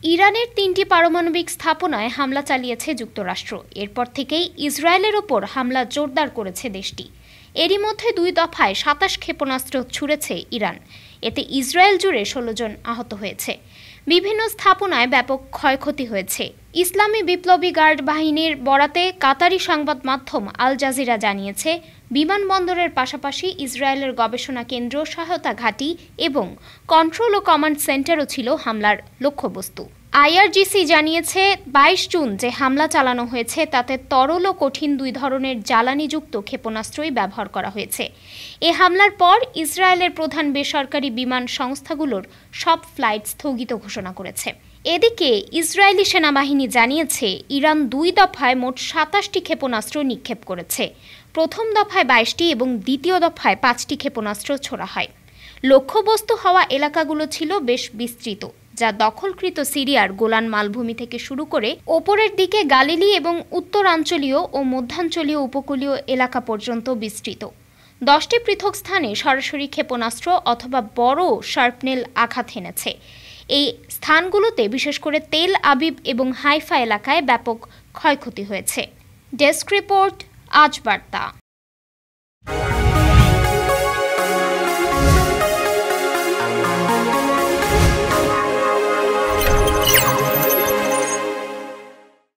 ইরানের ৩টি পারমাণবিক স্থাপনায় হামলা চালিয়েছে যুক্তরাষ্ট্র। এরপর থেকেই ইসরায়েলের ওপর হামলা জোরদার করেছে দেশটি। এরই মধ্যে ২ দফায় ২৭ ক্ষেপণাস্ত্র ছুড়েছে ইরান। এতে ইসরায়েল জুড়ে ১৬ জন আহত হয়েছে। বিভিন্ন স্থাপনায় ব্যাপক ক্ষয়ক্ষতি হয়েছে। ইসলামী বিপ্লবী গার্ড বাহিনীর বরাতে কাতারি সংবাদ মাধ্যম আল জাজিরা জানিয়েছে, বিমানবন্দরের পাশাপাশি ইসরায়েলের গবেষণা কেন্দ্র, সহায়তা ঘাঁটি এবং কন্ট্রোল ও কমান্ড সেন্টারও ছিল হামলার লক্ষ্যবস্তু। আইআরজিসি জানিয়েছে, ২২ জুন যে হামলা চালানো হয়েছে তাতে তরল ও কঠিন ২ ধরনের জ্বালানিযুক্ত ক্ষেপণাস্ত্রই ব্যবহার করা হয়েছে। এ হামলার পর ইসরায়েলের প্রধান বেসরকারি বিমান সংস্থাগুলোর সব ফ্লাইট স্থগিত ঘোষণা করেছে। এদিকে ইসরায়েলি সেনাবাহিনী জানিয়েছে, ইরান ২ দফায় মোট ২৭টি ক্ষেপণাস্ত্র নিক্ষেপ করেছে। প্রথম দফায় ২২টি এবং দ্বিতীয় দফায় ৫টি ক্ষেপণাস্ত্র ছোড়া হয়। লক্ষ্যবস্তু হওয়া এলাকাগুলো ছিল বেশ বিস্তৃত, যা দখলকৃত সিরিয়ার গোলান মালভূমি থেকে শুরু করে ওপরের দিকে গালিলি এবং উত্তরাঞ্চলীয় ও মধ্যাঞ্চলীয় উপকূলীয় এলাকা পর্যন্ত বিস্তৃত। ১০টি পৃথক স্থানে সরাসরি ক্ষেপণাস্ত্র অথবা বড় শার্পনেল আঘাত হেনেছে। এই স্থানগুলোতে বিশেষ করে তেল আবিব এবং হাইফা এলাকায় ব্যাপক ক্ষয়ক্ষতি হয়েছে। ডেস্ক রিপোর্ট, আজ বার্তা।